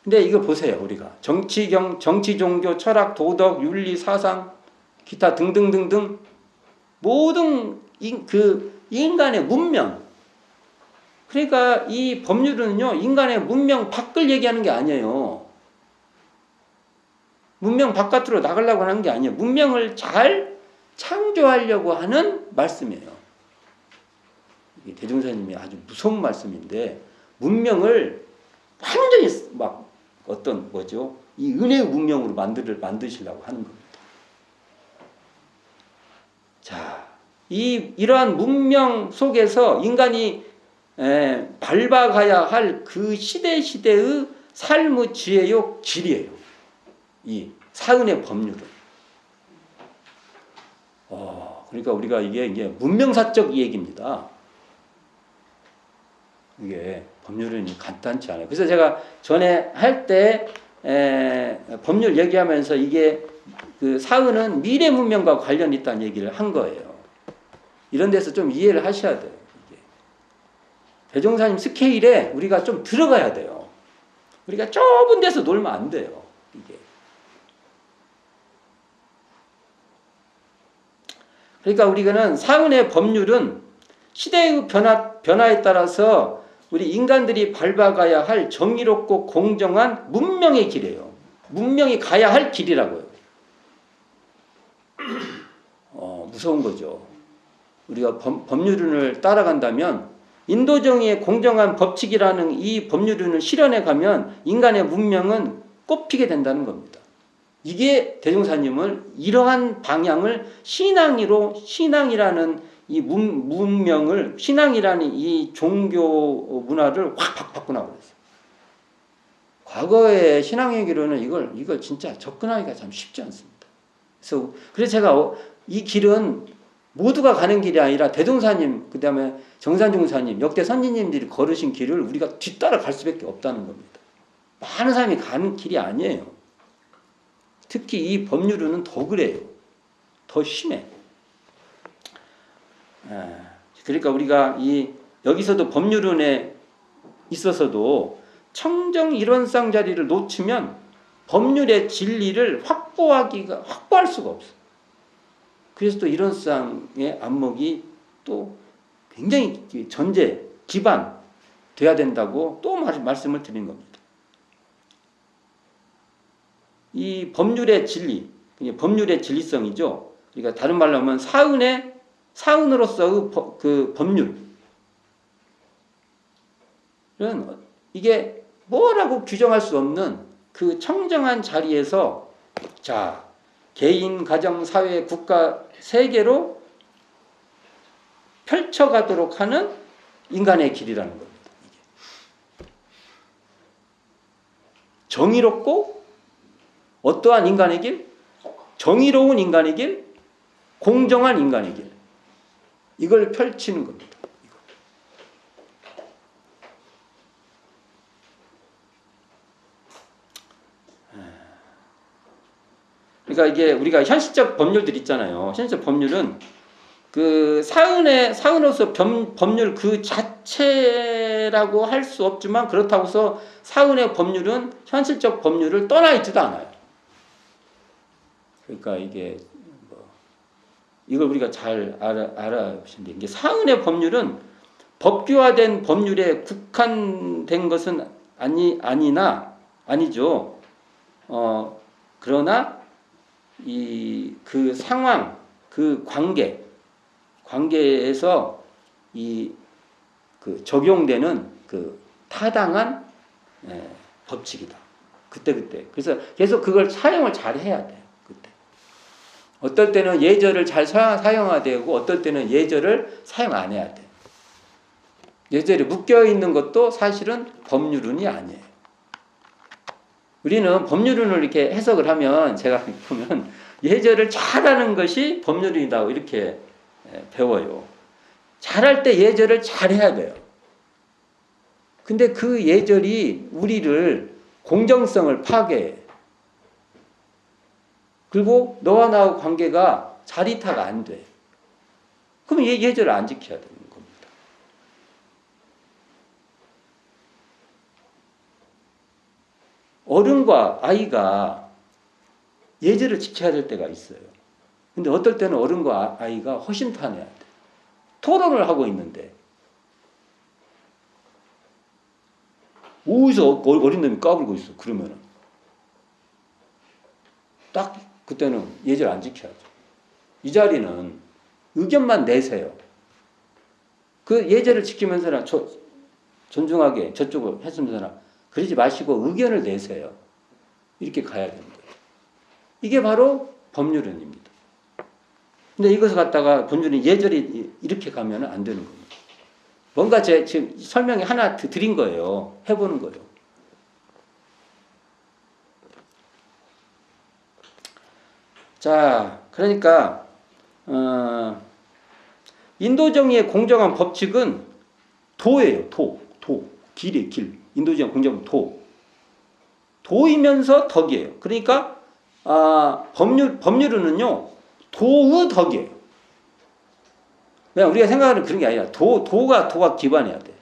근데 이거 보세요. 우리가 정치, 종교, 철학, 도덕, 윤리, 사상, 기타 등등등등 모든 인간의 문명. 그러니까 이 법률은요, 인간의 문명 밖을 얘기하는 게 아니에요. 문명 바깥으로 나가려고 하는 게 아니에요. 문명을 잘 창조하려고 하는 말씀이에요. 이게 대종사님이 아주 무서운 말씀인데 문명을 완전히 막 어떤 뭐죠? 이 은혜의 문명으로 만드시려고 하는 겁니다. 자, 이러한 문명 속에서 인간이 밟아가야 할 그 시대의 삶의 지혜요 길이에요. 이 사은의 법률은. 그러니까 우리가 이게 문명사적 얘기입니다. 이게 법률은 간단치 않아요. 그래서 제가 전에 할 때 법률 얘기하면서 이게 그 사은은 미래 문명과 관련이 있다는 얘기를 한 거예요. 이런 데서 좀 이해를 하셔야 돼요. 이게. 대종사님 스케일에 우리가 좀 들어가야 돼요. 우리가 좁은 데서 놀면 안 돼요. 이게. 그러니까 우리는 사은의 법률은 시대의 변화에 따라서 우리 인간들이 밟아가야 할 정의롭고 공정한 문명의 길이에요. 문명이 가야 할 길이라고요. 무서운 거죠. 우리가 법률론을 따라간다면 인도정의의 공정한 법칙이라는 이 법률론을 실현해 가면 인간의 문명은 꽃피게 된다는 겁니다. 이게 대종사님을 이러한 방향을 신앙이라는 이 문명을 신앙이라는 이 종교 문화를 확 바꾸나 그랬어요. 과거의 신앙의 길로는 이걸 진짜 접근하기가 참 쉽지 않습니다. 그래서 제가 이 길은 모두가 가는 길이 아니라 대종사님, 그 다음에 정산중사님, 역대 선지님들이 걸으신 길을 우리가 뒤따라 갈 수밖에 없다는 겁니다. 많은 사람이 가는 길이 아니에요. 특히 이 법률은 더 그래요. 더 심해. 그러니까 우리가 여기서도 법률론에 있어서도 청정 이론상 자리를 놓치면 법률의 진리를 확보할 수가 없어. 그래서 또 이론상의 안목이 또 굉장히 전제, 기반 돼야 된다고 또 말씀을 드린 겁니다. 이 법률의 진리, 법률의 진리성이죠. 그러니까 다른 말로 하면 사은으로서의 그 법률은 이게 뭐라고 규정할 수 없는 그 청정한 자리에서 개인, 가정, 사회, 국가, 세계로 펼쳐가도록 하는 인간의 길이라는 겁니다. 정의롭고 어떠한 인간의 길? 정의로운 인간의 길? 공정한 인간의 길. 이걸 펼치는 겁니다. 그러니까 이게 우리가 현실적 법률들 있잖아요. 현실적 법률은 그 사은으로서 법률 그 자체라고 할 수 없지만 그렇다고 해서 사은의 법률은 현실적 법률을 떠나 있지도 않아요. 그러니까 이걸 우리가 잘 알아보시면 돼요. 이게 사은의 법률은 법규화된 법률에 국한된 것은 아니죠. 그러나 그 상황, 그 관계에서 그 적용되는 그 타당한 법칙이다. 그때. 그래서 계속 그걸 사용을 잘 해야 돼요. 그때. 어떨 때는 예절을 잘 사용해야 되고, 어떨 때는 예절을 사용 안 해야 돼요. 예절이 묶여 있는 것도 사실은 법률론이 아니에요. 우리는 법률론을 이렇게 해석을 하면 제가 보면 예절을 잘하는 것이 법률론이라고 이렇게 배워요. 잘할 때 예절을 잘해야 돼요. 근데 그 예절이 우리를 공정성을 파괴해. 그리고 너와 나의 관계가 자리타가 안 돼. 그럼 예절을 안 지켜야 되는 겁니다. 어른과 아이가 예절을 지켜야 될 때가 있어요. 근데 어떨 때는 어른과 아이가 허심탄회해야 돼. 토론을 하고 있는데 어디서 어린 놈이 까불고 있어. 그러면은 딱 그때는 예절 안 지켜야죠. 이 자리는 의견만 내세요. 그 예절을 지키면서나 존중하게 저쪽을 했으면서나 그러지 마시고 의견을 내세요. 이렇게 가야 되는 거예요. 이게 바로 법률론입니다. 근데 이것을 갖다가 법률이 예절이 이렇게 가면 안 되는 겁니다. 뭔가 제 지금 설명이 하나 드린 거예요. 해보는 거예요. 자, 그러니까 인도정의의 공정한 법칙은 도예요. 길이에요. 길. 인도정의 공정한 도이면서 덕이에요. 그러니까 법률은요 도의 덕이에요. 그냥 우리가 생각하는 그런 게 아니라 도가 기반해야 돼.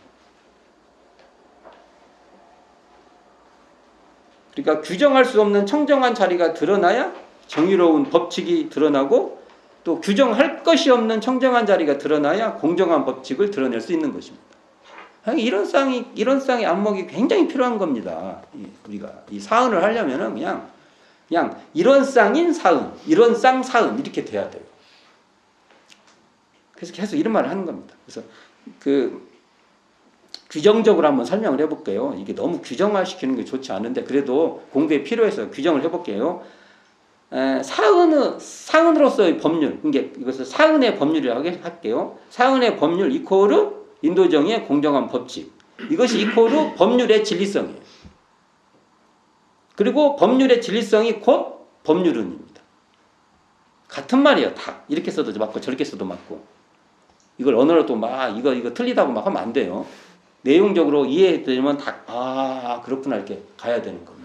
그러니까 규정할 수 없는 청정한 자리가 드러나야 정의로운 법칙이 드러나고 또 규정할 것이 없는 청정한 자리가 드러나야 공정한 법칙을 드러낼 수 있는 것입니다. 이런 쌍의 안목이 굉장히 필요한 겁니다. 우리가 이 사은을 하려면은 그냥 이런 쌍인 사은, 이런 쌍 사은 이렇게 돼야 돼요. 그래서 계속 이런 말을 하는 겁니다. 그래서 규정적으로 한번 설명을 해볼게요. 이게 너무 규정화시키는 게 좋지 않은데 그래도 공부에 필요해서 규정을 해볼게요. 사은으로서의 법률, 그러니까 이것을 사은의 법률이라고 할게요. 사은의 법률 이코르 인도정의의 공정한 법칙. 이것이 이코르 법률의 진리성이에요. 그리고 법률의 진리성이 곧 법률론입니다. 같은 말이에요. 다 이렇게 써도 맞고 저렇게 써도 맞고. 이걸 언어로 또 막 이거 틀리다고 막 하면 안 돼요. 내용적으로 이해되면 다 그렇구나 이렇게 가야 되는 겁니다.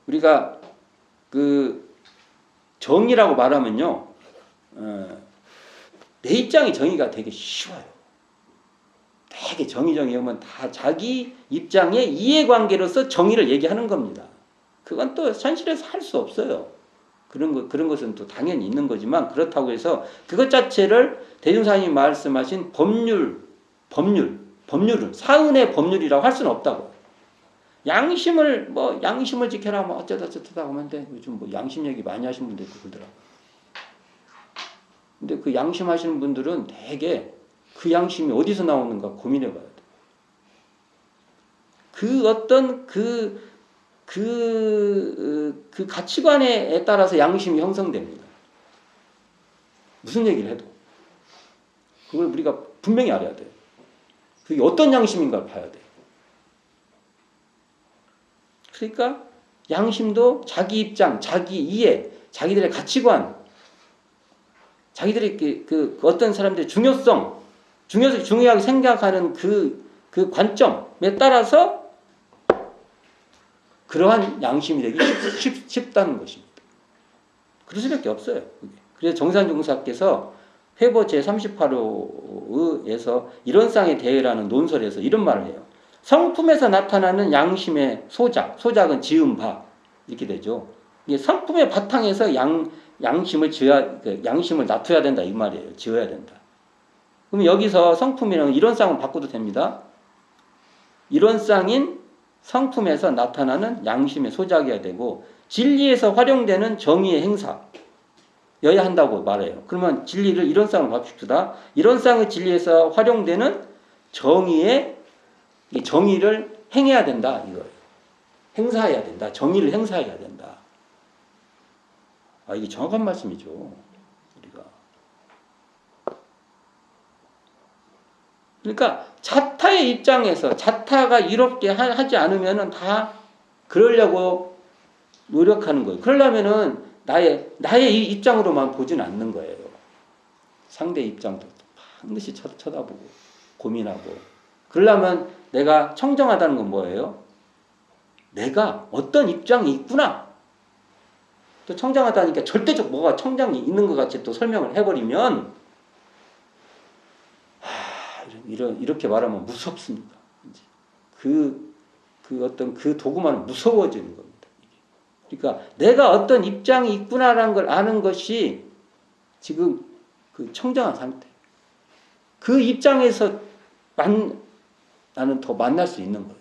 우리가 정의라고 말하면요, 내 입장이 정의가 되게 쉬워요. 되게 정의하면 다 자기 입장의 이해관계로서 정의를 얘기하는 겁니다. 그건 또 현실에서 할 수 없어요. 그런 것은 또 당연히 있는 거지만 그렇다고 해서 그것 자체를 대중사님이 말씀하신 법률은 사은의 법률이라고 할 수는 없다고. 양심을 지켜라 뭐 어쩌다 하는데 요즘 뭐 양심 얘기 많이 하시는 분들 있고 그러더라고. 근데 그 양심 하시는 분들은 되게 그 양심이 어디서 나오는가 고민해 봐야 돼. 그 가치관에 따라서 양심이 형성됩니다. 무슨 얘기를 해도. 그걸 우리가 분명히 알아야 돼요. 그게 어떤 양심인가를 봐야 돼요. 그러니까 양심도 자기 입장, 자기 이해, 자기들의 가치관, 자기들의 어떤 사람들의 중요하게 생각하는 그 관점에 따라서 그러한 양심이 되기 쉽다는 것입니다. 그럴 수밖에 없어요. 그래서 정산종사께서 회보 제38호에서 이런 쌍의 대해라는 논설에서 이런 말을 해요. 성품에서 나타나는 양심의 소작은 지은 바 이렇게 되죠. 성품의 바탕에서 양심을 놔둬야 된다 이 말이에요. 지어야 된다. 그럼 여기서 성품이라는 이런 쌍을 바꿔도 됩니다. 이런 쌍인 성품에서 나타나는 양심의 소작이어야 되고 진리에서 활용되는 정의의 행사여야 한다고 말해요. 그러면 진리를 이런 쌍으로 바꿉시다. 이런 쌍의 진리에서 활용되는 정의를 행해야 된다 이거예요. 행사해야 된다. 정의를 행사해야 된다. 이게 정확한 말씀이죠. 우리가. 그러니까 자타의 입장에서 자타가 이롭게 하지 않으면은 다 그러려고 노력하는 거예요. 그러려면은 나의 이 입장으로만 보진 않는 거예요. 상대 입장도 반드시 쳐다보고 고민하고. 그러려면 내가 청정하다는 건 뭐예요? 내가 어떤 입장이 있구나. 또 청정하다니까 절대적 뭐가 청정이 있는 것 같이 또 설명을 해버리면 이렇게 말하면 무섭습니다. 어떤 그 도구만은 무서워지는 겁니다. 그러니까 내가 어떤 입장이 있구나라는 걸 아는 것이 지금 그 청정한 상태. 그 입장에서 나는 더 만날 수 있는 거예요.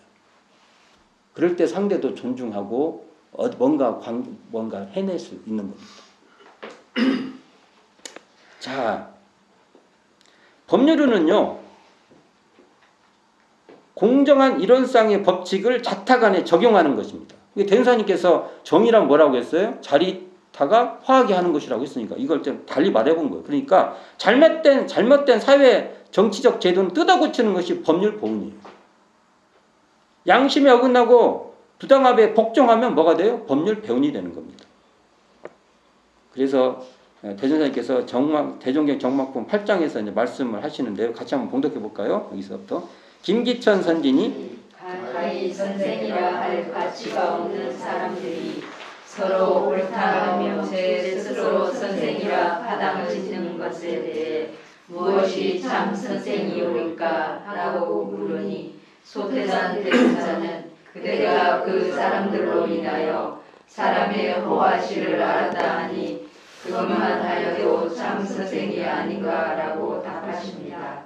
그럴 때 상대도 존중하고 뭔가 해낼 수 있는 겁니다. 자, 법률은요, 공정한 이론상의 법칙을 자타간에 적용하는 것입니다. 대운사님께서 정의란 뭐라고 했어요? 자리타가 화하게 하는 것이라고 했으니까 이걸 좀 달리 말해본 거예요. 그러니까 잘못된 사회 정치적 제도는 뜯어고치는 것이 법률 보훈이에요. 양심에 어긋나고 부당함에 복종하면 뭐가 돼요? 법률 배운이 되는 겁니다. 그래서 대전사님께서 대종경 정막품 8장에서 이제 말씀을 하시는데요. 같이 한번 봉독해 볼까요? 여기서부터. 김기천 선진이 가히 선생이라 할 가치가 없는 사람들이 서로 옳다하며 제 스스로 선생이라 파당을 짓는 것에 대해 무엇이 참 선생이오리까 하고 물으니 소태산 대운사는 그대가 그 사람들로 인하여 사람의 허와시를 알았다 하니 그것만 하여도 참 선생이 아닌가라고 답하십니다.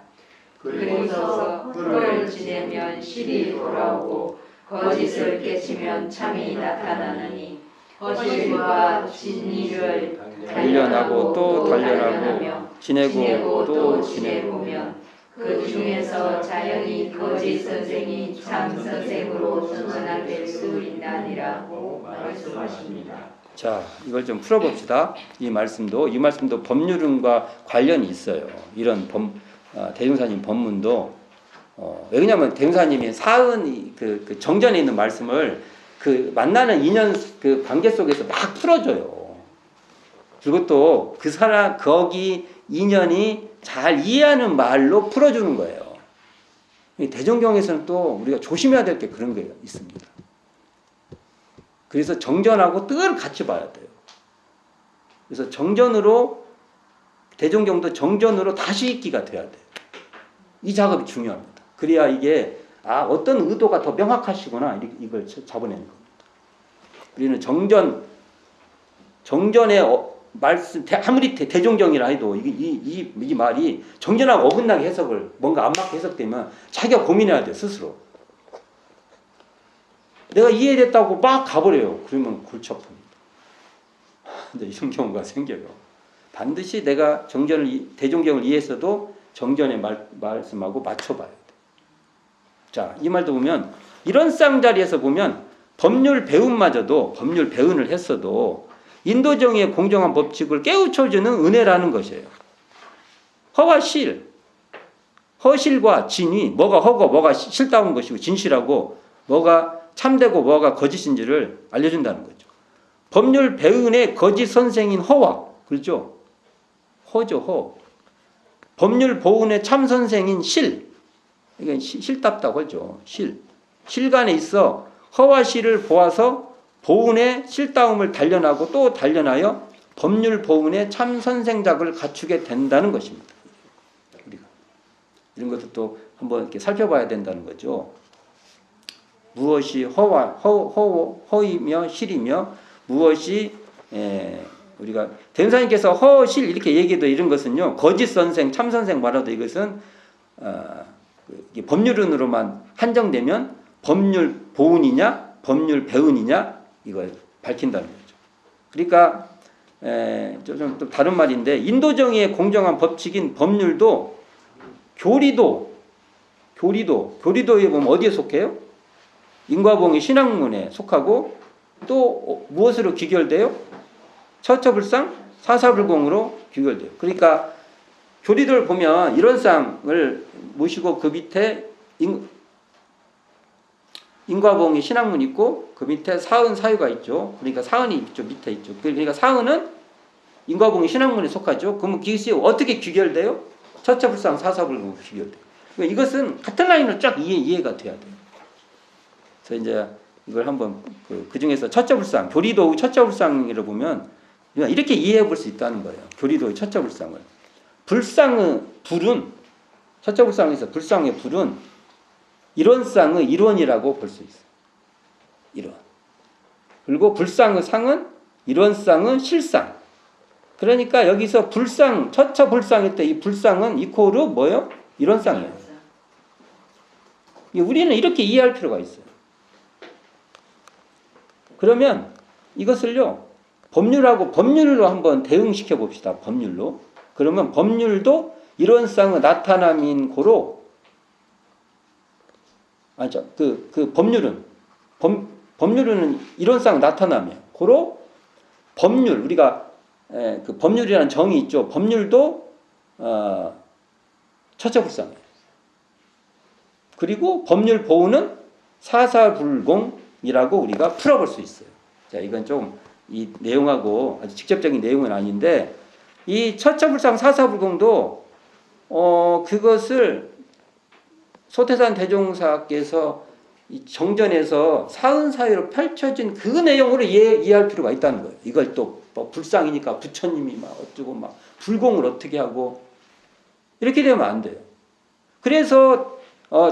그리고서 뿔을 지내면 실이 돌아오고 거짓을 깨치면 참이 나타나느니 허실과 진리를 단련하고 또 단련하고 지내고 또 지내보면 그 중에서 자연히 거짓 선생이 참 선생으로 전환될 수 있나니라고 말씀하십니다. 자, 이걸 좀 풀어봅시다. 이 말씀도 법률과 관련이 있어요. 이런 대중사님 법문도 왜냐하면 대중사님이 사은 그 정전에 있는 말씀을 그 만나는 인연 그 관계 속에서 막 풀어줘요. 그리고 또 그 사람 거기 인연이 잘 이해하는 말로 풀어주는 거예요. 대종경에서는 또 우리가 조심해야 될 게 그런 게 있습니다. 그래서 정전하고 늘 같이 봐야 돼요. 그래서 대종경도 정전으로 다시 읽기가 돼야 돼요. 이 작업이 중요합니다. 그래야 이게 어떤 의도가 더 명확하시구나 이걸 잡아내는 겁니다. 우리는 정전의 말씀 아무리 대종경이라 해도 이 말이 정전하고 어긋나게 해석을 뭔가 안 맞게 해석되면 자기가 고민해야 돼요. 스스로. 내가 이해됐다고 막 가버려요. 그러면 골치 아픕니다. 근데 이런 경우가 생겨요. 반드시 내가 대종경을 이해했어도 정전의 말씀하고 맞춰봐야 돼요. 자, 이 말도 보면 이런 쌍자리에서 보면 법률 배운을 했어도 인도정의의 공정한 법칙을 깨우쳐주는 은혜라는 것이에요. 허실과 진이 뭐가 허고 뭐가 실다운 것이고 진실하고 뭐가 참되고 뭐가 거짓인지를 알려준다는 거죠. 법률 배운의 거짓 선생인 허와 그렇죠? 허죠. 법률 보훈의 참 선생인 실 이건 실답다고 하죠. 실간에 있어 허와 실을 보아서 보훈의 실다움을 단련하고 또 단련하여 법률 보훈의 참 선생작을 갖추게 된다는 것입니다. 우리가 이런 것도 또 한번 이렇게 살펴봐야 된다는 거죠. 무엇이 허이며 실이며 무엇이 우리가 대운사님께서 허실 이렇게 얘기해도 이런 것은요 거짓 선생 참 선생 말아도 이것은 법률론으로만 한정되면 법률 보훈이냐 법률 배운이냐 이걸 밝힌다는 거죠. 그러니까 좀 또 다른 말인데 인도정의의 공정한 법칙인 법률도 교리도에 보면 어디에 속해요? 인과봉의 신학문에 속하고 또 무엇으로 귀결돼요? 처처불상 사사불공으로 귀결돼요. 그러니까 교리도를 보면 이런 쌍을 모시고 그 밑에 인과봉의 신학문 있고 그 밑에 사은 사유가 있죠. 그러니까 사은이 이쪽 밑에 있죠. 그러니까 사은은 인과봉의 신학문에 속하죠. 그러면 그것이 어떻게 귀결돼요? 처처불상 사사불공으로 귀결돼요. 그러니까 이것은 같은 라인으로 쫙 이해가 돼야 돼요. 그래서 이제 이걸 한번 그 중에서 처처불상 교리도의 처처불상을 보면 이렇게 이해해 볼 수 있다는 거예요. 교리도의 처처불상을 불상의 불은 처처불상에서 불상의 불은 이론상의 일원이라고 볼 수 있어요. 일원. 그리고 불상의 상은 이론상의 실상. 그러니까 여기서 불상 처처불상일 때 이 불상은 이코르 뭐예요? 이론상이에요. 우리는 이렇게 이해할 필요가 있어요. 그러면 이것을요, 법률로 한번 대응시켜 봅시다. 법률로. 그러면 법률도 이론상의 나타남인 고로, 아니죠. 법률은 이론상 나타남이에요. 고로 법률, 우리가 그 법률이라는 정의 있죠. 법률도 처처불상이에요. 그리고 법률 보호는 사사불공이라고 우리가 풀어볼 수 있어요. 자, 이건 좀 이 내용하고 아주 직접적인 내용은 아닌데, 이 처처불상 사사불공도 그것을 소태산 대종사께서 이 정전에서 사은사회로 펼쳐진 그 내용으로 이해할 필요가 있다는 거예요. 이걸 또 뭐 불상이니까 부처님이 막 어쩌고 막 불공을 어떻게 하고 이렇게 되면 안 돼요. 그래서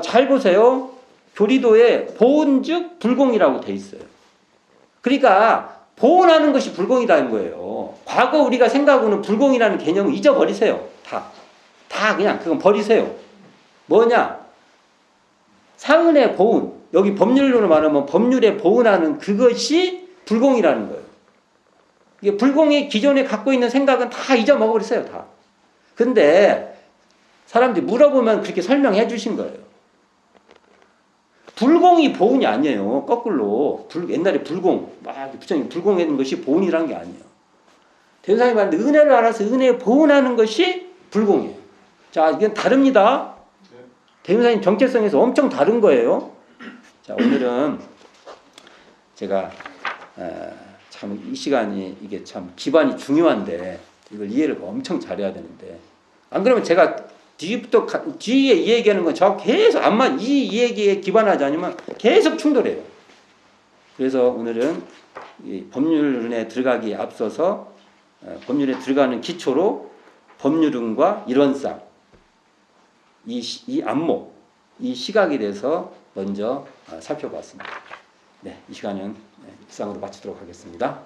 잘 보세요. 교리도에 보은즉 불공이라고 돼 있어요. 그러니까 보은하는 것이 불공이라는 거예요. 과거 우리가 생각하고는 불공이라는 개념을 잊어버리세요. 다 그냥 그건 버리세요. 뭐냐? 상은의 보은, 여기 법률로 말하면 법률에 보은하는 그것이 불공이라는 거예요. 이게 불공이 기존에 갖고 있는 생각은 다 잊어먹어버렸어요. 다. 근데 사람들이 물어보면 그렇게 설명해 주신 거예요. 불공이 보은이 아니에요. 거꾸로. 옛날에 불공, 막 부처님 불공하는 것이 보은이라는 게 아니에요. 대사님이 말하는데 은혜를 알아서 은혜에 보은하는 것이 불공이에요. 자, 이건 다릅니다. 대사님 정체성에서 엄청 다른 거예요. 자, 오늘은 제가 참 이 시간이 이게 참 기반이 중요한데 이걸 이해를 엄청 잘해야 되는데, 안 그러면 제가 뒤에 이 얘기하는 건 저 계속 이 얘기에 기반하지 않으면 계속 충돌해요. 그래서 오늘은 이 법률에 들어가기에 앞서서 법률에 들어가는 기초로 법률론과 이론상 이 안목, 이 시각에 대해서 먼저 살펴봤습니다. 네, 이 시간은 이상으로 마치도록 하겠습니다.